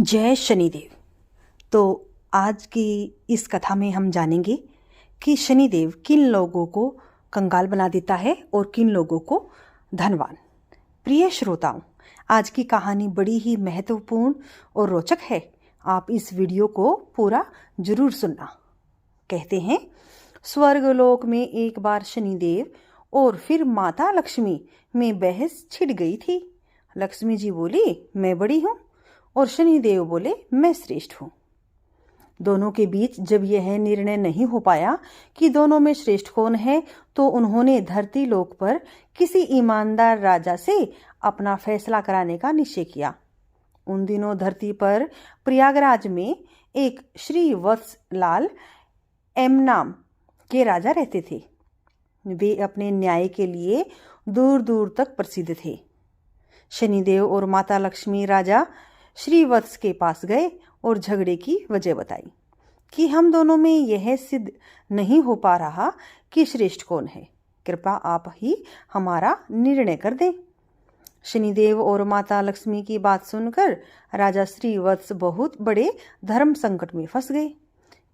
जय शनिदेव। तो आज की इस कथा में हम जानेंगे कि शनिदेव किन लोगों को कंगाल बना देता है और किन लोगों को धनवान। प्रिय श्रोताओं, आज की कहानी बड़ी ही महत्वपूर्ण और रोचक है। आप इस वीडियो को पूरा जरूर सुनना। कहते हैं, स्वर्गलोक में एक बार शनिदेव और फिर माता लक्ष्मी में बहस छिड़ गई थी। लक्ष्मी जी बोली, मैं बड़ी हूँ, और शनिदेव बोले, मैं श्रेष्ठ हूँ। दोनों के बीच जब यह निर्णय नहीं हो पाया कि दोनों में श्रेष्ठ कौन है, तो उन्होंने धरती लोक पर किसी ईमानदार राजा से अपना फैसला कराने का निश्चय किया। उन दिनों धरती पर प्रयागराज में एक श्री वत्स लाल एम नाम के राजा रहते थे। वे अपने न्याय के लिए दूर दूर तक प्रसिद्ध थे। शनिदेव और माता लक्ष्मी राजा श्रीवत्स के पास गए और झगड़े की वजह बताई कि हम दोनों में यह सिद्ध नहीं हो पा रहा कि श्रेष्ठ कौन है। कृपा आप ही हमारा निर्णय कर दें। शनिदेव और माता लक्ष्मी की बात सुनकर राजा श्रीवत्स बहुत बड़े धर्म संकट में फंस गए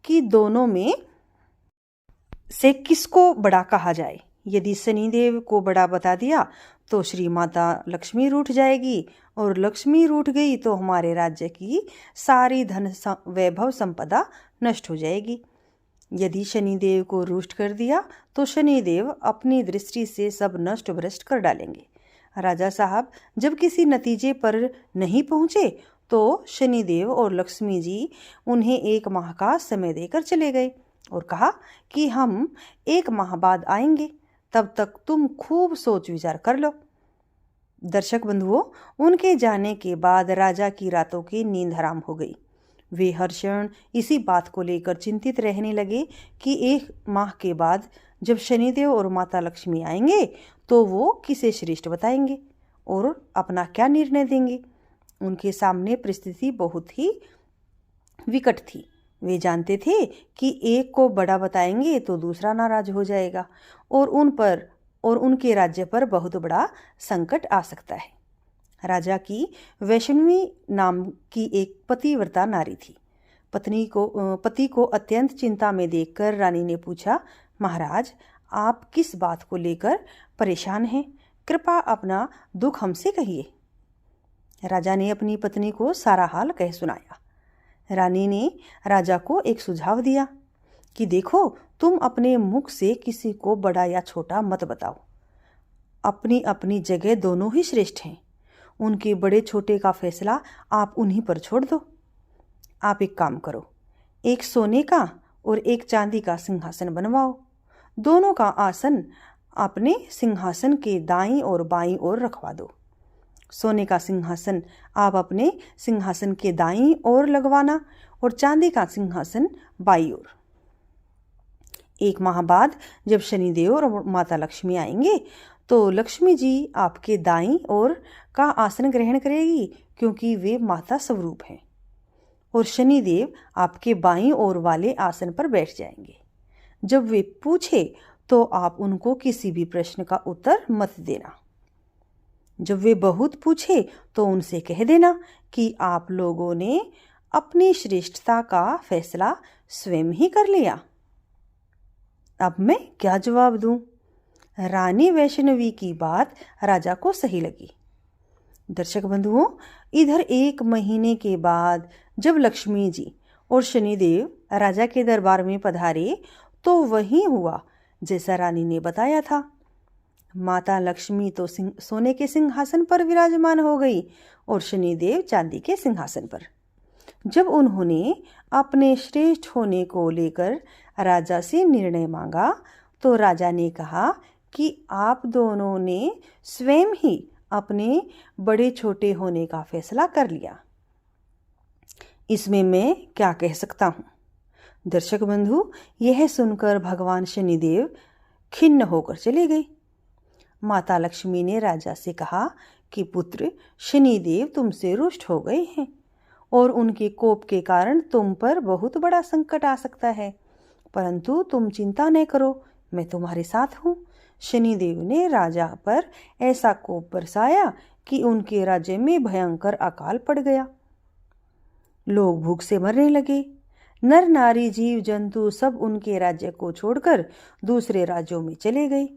कि दोनों में से किसको बड़ा कहा जाए। यदि शनिदेव को बड़ा बता दिया तो श्री माता लक्ष्मी रूठ जाएगी, और लक्ष्मी रूठ गई तो हमारे राज्य की सारी धन वैभव संपदा नष्ट हो जाएगी। यदि शनिदेव को रुष्ट कर दिया तो शनिदेव अपनी दृष्टि से सब नष्ट भ्रष्ट कर डालेंगे। राजा साहब जब किसी नतीजे पर नहीं पहुंचे तो शनिदेव और लक्ष्मी जी उन्हें 1 माह का समय देकर चले गए और कहा कि हम 1 माह बाद आएंगे, तब तक तुम खूब सोच विचार कर लो। दर्शक बंधुओं, उनके जाने के बाद राजा की रातों की नींद हराम हो गई। वे हर क्षण इसी बात को लेकर चिंतित रहने लगे कि 1 माह के बाद जब शनिदेव और माता लक्ष्मी आएंगे तो वो किसे श्रेष्ठ बताएंगे और अपना क्या निर्णय देंगे। उनके सामने परिस्थिति बहुत ही विकट थी। वे जानते थे कि एक को बड़ा बताएंगे तो दूसरा नाराज हो जाएगा और उन पर और उनके राज्य पर बहुत बड़ा संकट आ सकता है। राजा की वैष्णवी नाम की एक पतिव्रता नारी थी। पति को अत्यंत चिंता में देखकर रानी ने पूछा, महाराज, आप किस बात को लेकर परेशान हैं? कृपा अपना दुख हमसे कहिए। राजा ने अपनी पत्नी को सारा हाल कह सुनाया। रानी ने राजा को एक सुझाव दिया कि देखो, तुम अपने मुख से किसी को बड़ा या छोटा मत बताओ। अपनी अपनी जगह दोनों ही श्रेष्ठ हैं। उनके बड़े छोटे का फैसला आप उन्हीं पर छोड़ दो। आप एक काम करो, एक सोने का और एक चांदी का सिंहासन बनवाओ। दोनों का आसन अपने सिंहासन के दाईं और बाईं ओर रखवा दो। सोने का सिंहासन आप अपने सिंहासन के दाईं ओर लगवाना और चांदी का सिंहासन बाईं ओर। 1 माह बाद जब शनिदेव और माता लक्ष्मी आएंगे तो लक्ष्मी जी आपके दाईं ओर का आसन ग्रहण करेगी, क्योंकि वे माता स्वरूप हैं, और शनिदेव आपके बाईं ओर वाले आसन पर बैठ जाएंगे। जब वे पूछे तो आप उनको किसी भी प्रश्न का उत्तर मत देना। जब वे बहुत पूछे तो उनसे कह देना कि आप लोगों ने अपनी श्रेष्ठता का फैसला स्वयं ही कर लिया। अब मैं क्या जवाब दूं? रानी वैष्णवी की बात राजा को सही लगी। दर्शक बंधुओं, इधर 1 महीने के बाद जब लक्ष्मी जी और शनिदेव राजा के दरबार में पधारे तो वही हुआ जैसा रानी ने बताया था। माता लक्ष्मी तो सोने के सिंहासन पर विराजमान हो गई और शनिदेव चांदी के सिंहासन पर। जब उन्होंने अपने श्रेष्ठ होने को लेकर राजा से निर्णय मांगा तो राजा ने कहा कि आप दोनों ने स्वयं ही अपने बड़े छोटे होने का फैसला कर लिया। इसमें मैं क्या कह सकता हूँ? दर्शक बंधु, यह सुनकर भगवान शनिदेव खिन्न होकर चले गए। माता लक्ष्मी ने राजा से कहा कि पुत्र, शनिदेव तुमसे रुष्ट हो गए हैं और उनके कोप के कारण तुम पर बहुत बड़ा संकट आ सकता है, परंतु तुम चिंता न करो, मैं तुम्हारे साथ हूँ। शनिदेव ने राजा पर ऐसा कोप बरसाया कि उनके राज्य में भयंकर अकाल पड़ गया। लोग भूख से मरने लगे। नर नारी जीव जंतु सब उनके राज्य को छोड़कर दूसरे राज्यों में चले गए।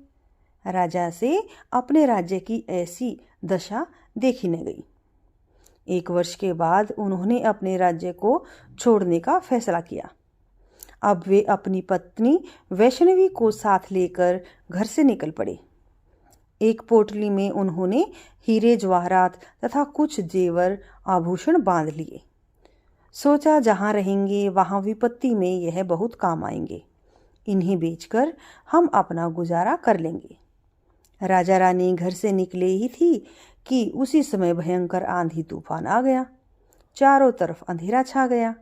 राजा से अपने राज्य की ऐसी दशा देखी न गई। 1 वर्ष के बाद उन्होंने अपने राज्य को छोड़ने का फैसला किया। अब वे अपनी पत्नी वैष्णवी को साथ लेकर घर से निकल पड़े। एक पोटली में उन्होंने हीरे जवाहरात तथा कुछ जेवर आभूषण बांध लिए। सोचा जहाँ रहेंगे वहाँ विपत्ति में यह बहुत काम आएंगे। इन्हें बेचकर हम अपना गुजारा कर लेंगे। राजा रानी घर से निकले ही थी कि उसी समय भयंकर आंधी तूफान आ गया। चारों तरफ अंधेरा छा गया।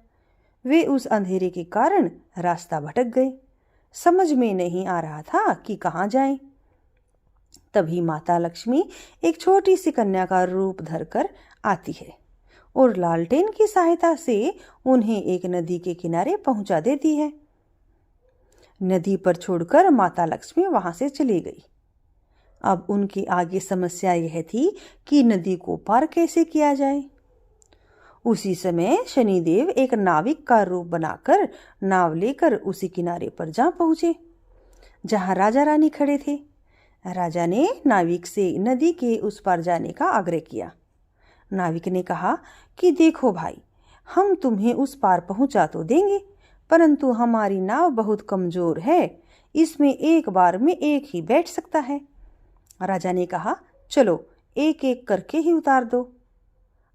वे उस अंधेरे के कारण रास्ता भटक गए। समझ में नहीं आ रहा था कि कहाँ जाएं। तभी माता लक्ष्मी एक छोटी सी कन्या का रूप धरकर आती है और लालटेन की सहायता से उन्हें एक नदी के किनारे पहुंचा देती है। नदी पर छोड़कर माता लक्ष्मी वहां से चली गई। अब उनकी आगे समस्या यह थी कि नदी को पार कैसे किया जाए। उसी समय शनिदेव एक नाविक का रूप बनाकर नाव लेकर उसी किनारे पर जा पहुंचे जहां राजा रानी खड़े थे। राजा ने नाविक से नदी के उस पार जाने का आग्रह किया। नाविक ने कहा कि देखो भाई, हम तुम्हें उस पार पहुंचा तो देंगे, परंतु हमारी नाव बहुत कमजोर है, इसमें एक बार में एक ही बैठ सकता है। राजा ने कहा, चलो एक एक करके ही उतार दो।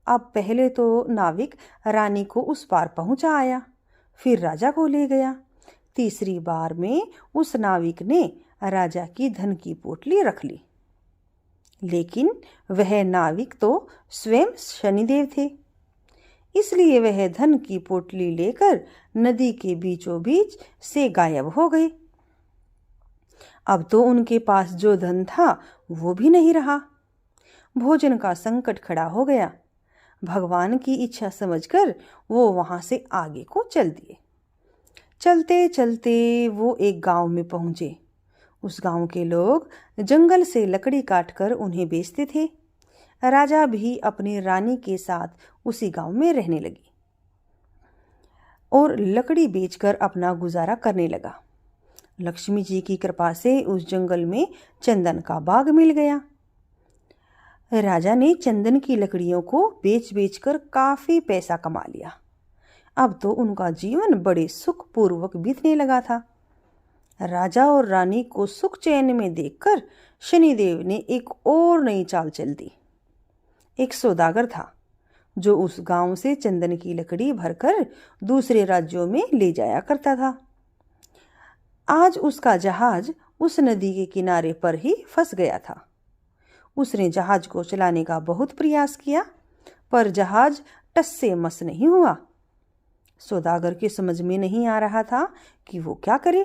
अब पहले तो नाविक रानी को उस पार पहुंचा आया, फिर राजा को ले गया। तीसरी बार में उस नाविक ने राजा की धन की पोटली रख ली, लेकिन वह नाविक तो स्वयं शनिदेव थे, इसलिए वह धन की पोटली लेकर नदी के बीचों बीच से गायब हो गए। अब तो उनके पास जो धन था वो भी नहीं रहा। भोजन का संकट खड़ा हो गया। भगवान की इच्छा समझकर वो वहां से आगे को चल दिए। चलते चलते वो एक गांव में पहुंचे। उस गांव के लोग जंगल से लकड़ी काटकर उन्हें बेचते थे। राजा भी अपनी रानी के साथ उसी गांव में रहने लगी और लकड़ी बेचकर अपना गुजारा करने लगा। लक्ष्मी जी की कृपा से उस जंगल में चंदन का बाग मिल गया। राजा ने चंदन की लकड़ियों को बेच बेचकर काफी पैसा कमा लिया। अब तो उनका जीवन बड़े सुखपूर्वक बीतने लगा था। राजा और रानी को सुख चैन में देखकर शनिदेव ने एक और नई चाल चल दी। एक सौदागर था जो उस गांव से चंदन की लकड़ी भरकर दूसरे राज्यों में ले जाया करता था। आज उसका जहाज उस नदी के किनारे पर ही फंस गया था। उसने जहाज को चलाने का बहुत प्रयास किया, पर जहाज टस से मस नहीं हुआ। सौदागर के समझ में नहीं आ रहा था कि वो क्या करे।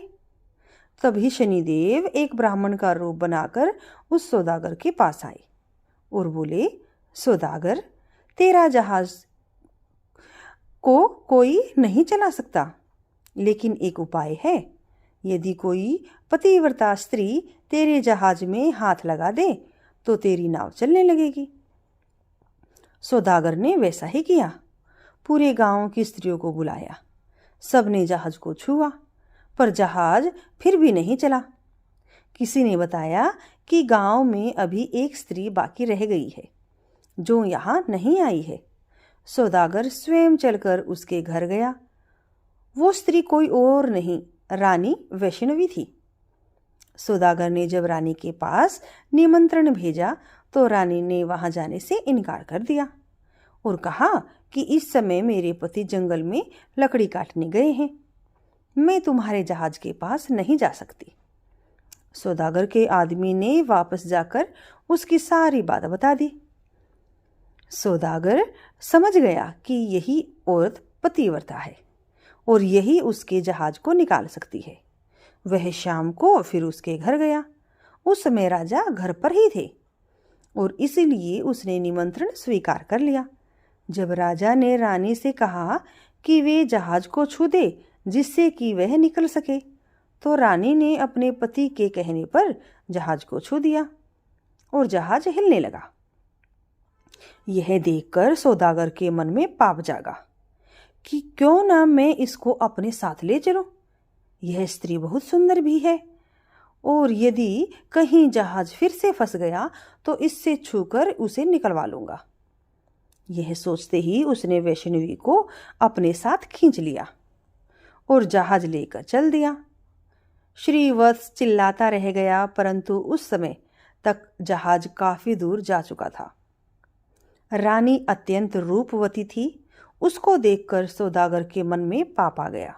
तभी शनिदेव एक ब्राह्मण का रूप बनाकर उस सौदागर के पास आए और बोले, सौदागर, तेरा जहाज को कोई नहीं चला सकता, लेकिन एक उपाय है। यदि कोई पतिव्रता स्त्री तेरे जहाज में हाथ लगा दे तो तेरी नाव चलने लगेगी। सौदागर ने वैसा ही किया। पूरे गांव की स्त्रियों को बुलाया। सबने जहाज को छुआ, पर जहाज फिर भी नहीं चला। किसी ने बताया कि गांव में अभी एक स्त्री बाकी रह गई है जो यहाँ नहीं आई है। सौदागर स्वयं चलकर उसके घर गया। वो स्त्री कोई और नहीं, रानी वैष्णवी थी। सौदागर ने जब रानी के पास निमंत्रण भेजा तो रानी ने वहां जाने से इनकार कर दिया और कहा कि इस समय मेरे पति जंगल में लकड़ी काटने गए हैं, मैं तुम्हारे जहाज के पास नहीं जा सकती। सौदागर के आदमी ने वापस जाकर उसकी सारी बात बता दी। सौदागर समझ गया कि यही औरत पतिव्रता है और यही उसके जहाज को निकाल सकती है। वह शाम को फिर उसके घर गया। उस समय राजा घर पर ही थे और इसीलिए उसने निमंत्रण स्वीकार कर लिया। जब राजा ने रानी से कहा कि वे जहाज को छू दे जिससे कि वह निकल सके, तो रानी ने अपने पति के कहने पर जहाज को छू दिया और जहाज हिलने लगा। यह देखकर सौदागर के मन में पाप जागा कि क्यों ना मैं इसको अपने साथ ले चलूं। यह स्त्री बहुत सुंदर भी है, और यदि कहीं जहाज फिर से फंस गया तो इससे छूकर उसे निकलवा लूंगा। यह सोचते ही उसने वैष्णवी को अपने साथ खींच लिया और जहाज लेकर चल दिया। श्रीवत्स चिल्लाता रह गया, परंतु उस समय तक जहाज काफी दूर जा चुका था। रानी अत्यंत रूपवती थी। उसको देखकर सौदागर के मन में पाप आ गया।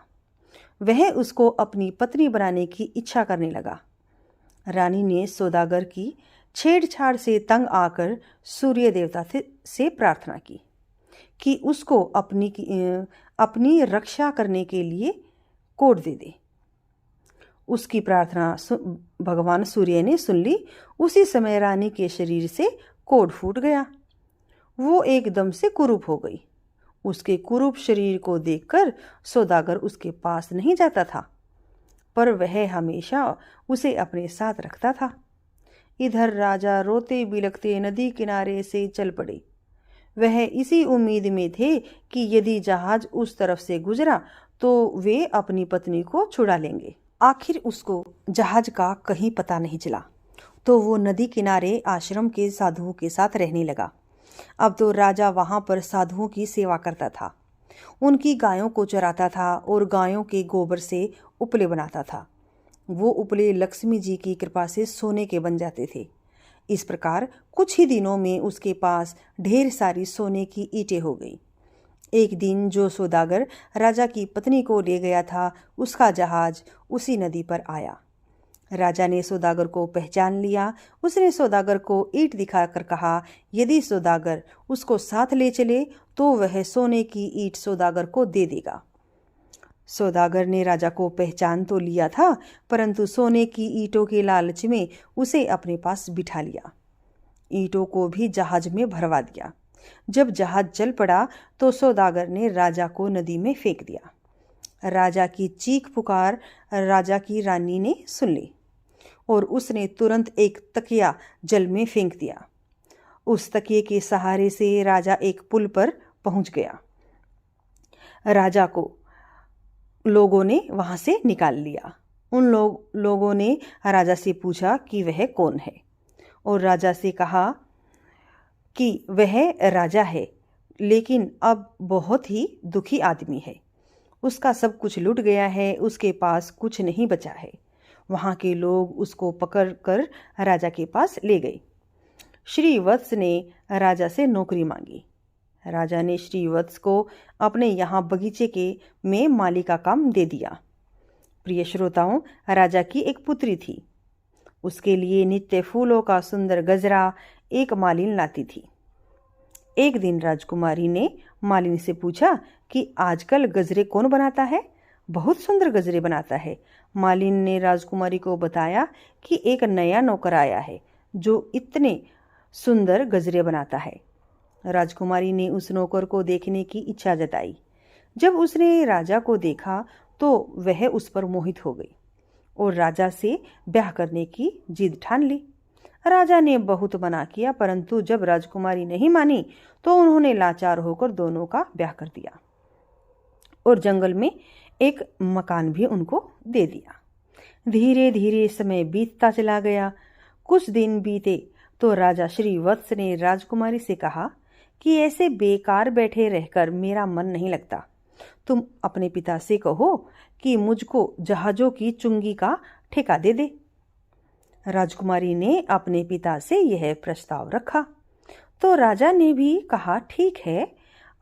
वह उसको अपनी पत्नी बनाने की इच्छा करने लगा। रानी ने सौदागर की छेड़छाड़ से तंग आकर सूर्य देवता से प्रार्थना की कि उसको अपनी रक्षा करने के लिए कोड दे दे। उसकी प्रार्थना भगवान सूर्य ने सुन ली। उसी समय रानी के शरीर से कोड फूट गया। वो एकदम से कुरूप हो गई। उसके कुरूप शरीर को देखकर सौदागर उसके पास नहीं जाता था, पर वह हमेशा उसे अपने साथ रखता था। इधर राजा रोते बिलखते नदी किनारे से चल पड़े। वह इसी उम्मीद में थे कि यदि जहाज उस तरफ से गुजरा तो वे अपनी पत्नी को छुड़ा लेंगे। आखिर उसको जहाज का कहीं पता नहीं चला, तो वो नदी किनारे आश्रम के साधुओं के साथ रहने लगा। अब तो राजा वहां पर साधुओं की सेवा करता था, उनकी गायों को चराता था और गायों के गोबर से उपले बनाता था। वो उपले लक्ष्मी जी की कृपा से सोने के बन जाते थे। इस प्रकार कुछ ही दिनों में उसके पास ढेर सारी सोने की ईंटें हो गई। एक दिन जो सौदागर राजा की पत्नी को ले गया था, उसका जहाज उसी नदी पर आया। राजा ने सौदागर को पहचान लिया। उसने सौदागर को ईंट दिखाकर कहा, यदि सौदागर उसको साथ ले चले तो वह सोने की ईंट सौदागर को दे देगा। सौदागर ने राजा को पहचान तो लिया था, परंतु सोने की ईंटों के लालच में उसे अपने पास बिठा लिया। ईंटों को भी जहाज में भरवा दिया। जब जहाज चल पड़ा तो सौदागर ने राजा को नदी में फेंक दिया। राजा की चीख पुकार राजा की रानी ने सुन ली और उसने तुरंत एक तकिया जल में फेंक दिया। उस तकिए के सहारे से राजा एक पुल पर पहुंच गया। राजा को लोगों ने वहां से निकाल लिया। उन लोगों ने राजा से पूछा कि वह कौन है, और राजा से कहा कि वह राजा है, लेकिन अब बहुत ही दुखी आदमी है। उसका सब कुछ लुट गया है, उसके पास कुछ नहीं बचा है। वहां के लोग उसको पकड़कर राजा के पास ले गए। श्रीवत्स ने राजा से नौकरी मांगी। राजा ने श्रीवत्स को अपने यहाँ बगीचे में माली का काम दे दिया। प्रिय श्रोताओं, राजा की एक पुत्री थी। उसके लिए नित्य फूलों का सुंदर गजरा एक मालिन लाती थी। एक दिन राजकुमारी ने मालिन से पूछा कि आजकल गजरे कौन बनाता है? बहुत सुंदर गजरे बनाता है। मालिन ने राजकुमारी को बताया कि एक नया नौकर आया है जो इतने सुंदर गजरे बनाता है। राजकुमारी ने उस नौकर को देखने की इच्छा जताई। जब उसने राजा को देखा तो वह उस पर मोहित हो गई और राजा से ब्याह करने की जिद ठान ली। राजा ने बहुत मना किया, परंतु जब राजकुमारी नहीं मानी तो उन्होंने लाचार होकर दोनों का ब्याह कर दिया और जंगल में एक मकान भी उनको दे दिया। धीरे धीरे समय बीतता चला गया। कुछ दिन बीते तो राजा श्रीवत्स ने राजकुमारी से कहा कि ऐसे बेकार बैठे रहकर मेरा मन नहीं लगता। तुम अपने पिता से कहो कि मुझको जहाजों की चुंगी का ठेका दे दे। राजकुमारी ने अपने पिता से यह प्रस्ताव रखा तो राजा ने भी कहा, ठीक है।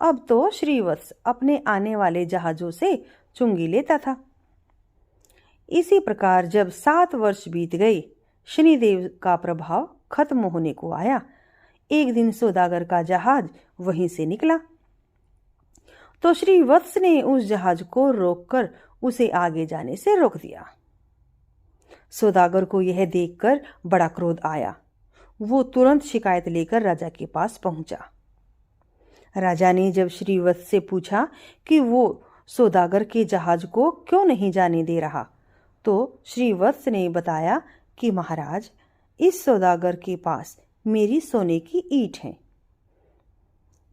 अब तो श्रीवत्स अपने आने वाले जहाजों से चुंगी लेता था। इसी प्रकार जब 7 वर्ष बीत गए, शनिदेव का प्रभाव खत्म होने को आया। एक दिन सौदागर का जहाज वहीं से निकला तो श्रीवत्स ने उस जहाज को रोककर उसे आगे जाने से रोक दिया। सौदागर को यह देखकर बड़ा क्रोध आया। वो तुरंत शिकायत लेकर राजा के पास पहुंचा। राजा ने जब श्रीवत्स से पूछा कि वो सौदागर के जहाज को क्यों नहीं जाने दे रहा, तो श्रीवत्स ने बताया कि महाराज, इस सौदागर के पास मेरी सोने की ईंट है।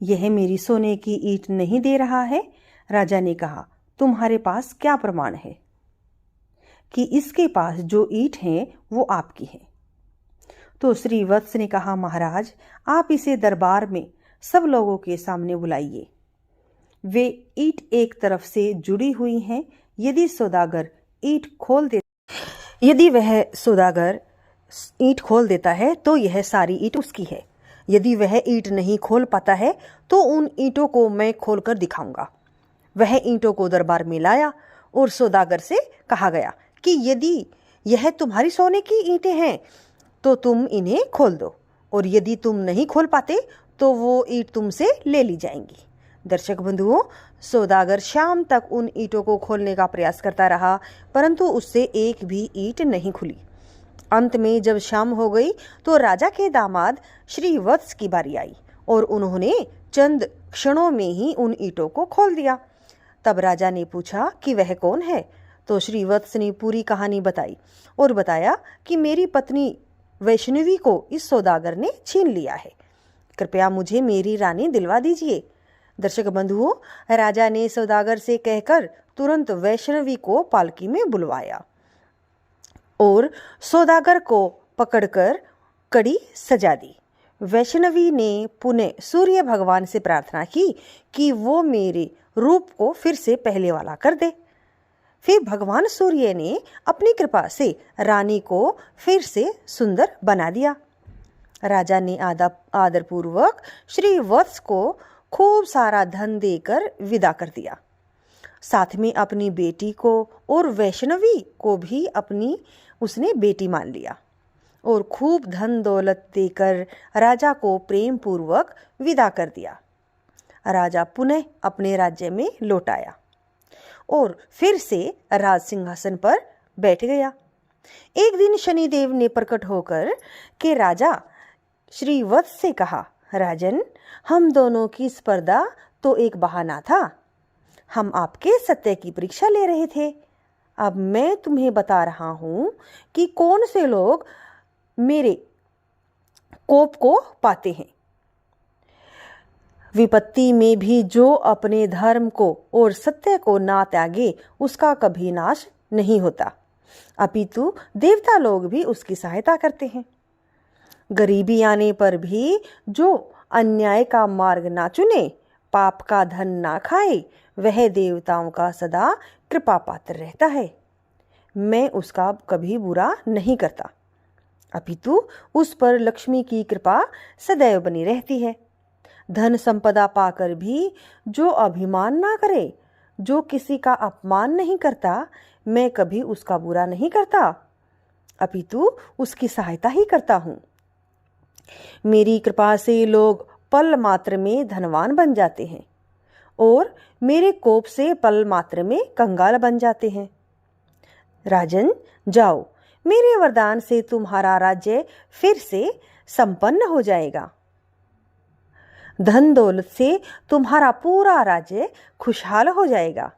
यह मेरी सोने की ईंट नहीं दे रहा है। राजा ने कहा, तुम्हारे पास क्या प्रमाण है कि इसके पास जो ईंट है वो आपकी है? तो श्री वत्स ने कहा, महाराज, आप इसे दरबार में सब लोगों के सामने बुलाइए। वे ईंट एक तरफ से जुड़ी हुई हैं। यदि वह सौदागर ईंट खोल देता है तो यह सारी ईंट उसकी है। यदि वह ईंट नहीं खोल पाता है तो उन ईंटों को मैं खोलकर दिखाऊंगा। वह ईंटों को दरबार में लाया और सौदागर से कहा गया कि यदि यह तुम्हारी सोने की ईंटें हैं तो तुम इन्हें खोल दो, और यदि तुम नहीं खोल पाते तो वो ईंट तुमसे ले ली जाएंगी। दर्शक बंधुओं, सौदागर शाम तक उन ईंटों को खोलने का प्रयास करता रहा, परंतु उससे एक भी ईंट नहीं खुली। अंत में जब शाम हो गई तो राजा के दामाद श्री वत्स की बारी आई और उन्होंने चंद क्षणों में ही उन ईंटों को खोल दिया। तब राजा ने पूछा कि वह कौन है? तो श्री वत्स ने पूरी कहानी बताई और बताया कि मेरी पत्नी वैष्णवी को इस सौदागर ने छीन लिया है। कृपया मुझे मेरी रानी दिलवा दीजिए। दर्शक बंधुओं, राजा ने सौदागर से कहकर तुरंत वैष्णवी को पालकी में बुलवाया और सौदागर को पकड़कर कड़ी सजा दी। वैष्णवी ने पुनः सूर्य भगवान से प्रार्थना की कि वो मेरे रूप को फिर से पहले वाला कर दे। फिर भगवान सूर्य ने अपनी कृपा से रानी को फिर से सुंदर बना दिया। राजा ने आदरपूर्वक श्री वत्स को खूब सारा धन देकर विदा कर दिया। साथ में अपनी बेटी को और वैष्णवी को भी उसने बेटी मान लिया और खूब धन दौलत देकर राजा को प्रेम पूर्वक विदा कर दिया। राजा पुनः अपने राज्य में लौट आया और फिर से राज सिंहासन पर बैठ गया। एक दिन शनिदेव ने प्रकट होकर के राजा श्री वत्स से कहा, राजन, हम दोनों की स्पर्धा तो एक बहाना था। हम आपके सत्य की परीक्षा ले रहे थे। अब मैं तुम्हें बता रहा हूं कि कौन से लोग मेरे कोप को पाते हैं। विपत्ति में भी जो अपने धर्म को और सत्य को ना त्यागे उसका कभी नाश नहीं होता, अपितु देवता लोग भी उसकी सहायता करते हैं। गरीबी आने पर भी जो अन्याय का मार्ग ना चुने, पाप का धन ना खाए, वह देवताओं का सदा कृपा पात्र रहता है। मैं उसका कभी बुरा नहीं करता, अपितु उस पर लक्ष्मी की कृपा सदैव बनी रहती है। धन संपदा पाकर भी जो अभिमान ना करे, जो किसी का अपमान नहीं करता, मैं कभी उसका बुरा नहीं करता, अपितु उसकी सहायता ही करता हूँ। मेरी कृपा से लोग पल मात्र में धनवान बन जाते हैं और मेरे कोप से पल मात्र में कंगाल बन जाते हैं। राजन, जाओ, मेरे वरदान से तुम्हारा राज्य फिर से संपन्न हो जाएगा। धन दौलत से तुम्हारा पूरा राज्य खुशहाल हो जाएगा।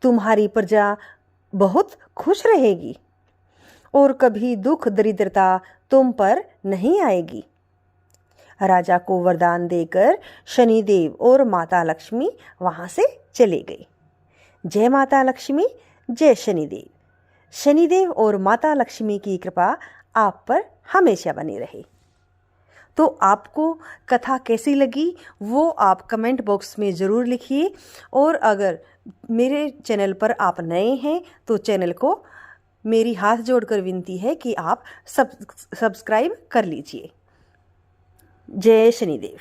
तुम्हारी प्रजा बहुत खुश रहेगी और कभी दुख दरिद्रता तुम पर नहीं आएगी। राजा को वरदान देकर शनिदेव और माता लक्ष्मी वहां से चले गए। जय माता लक्ष्मी, जय शनिदेव। शनिदेव और माता लक्ष्मी की कृपा आप पर हमेशा बनी रहे। तो आपको कथा कैसी लगी वो आप कमेंट बॉक्स में ज़रूर लिखिए, और अगर मेरे चैनल पर आप नए हैं तो चैनल को मेरी हाथ जोड़कर विनती है कि आप सब्सक्राइब कर लीजिए। जय शनिदेव।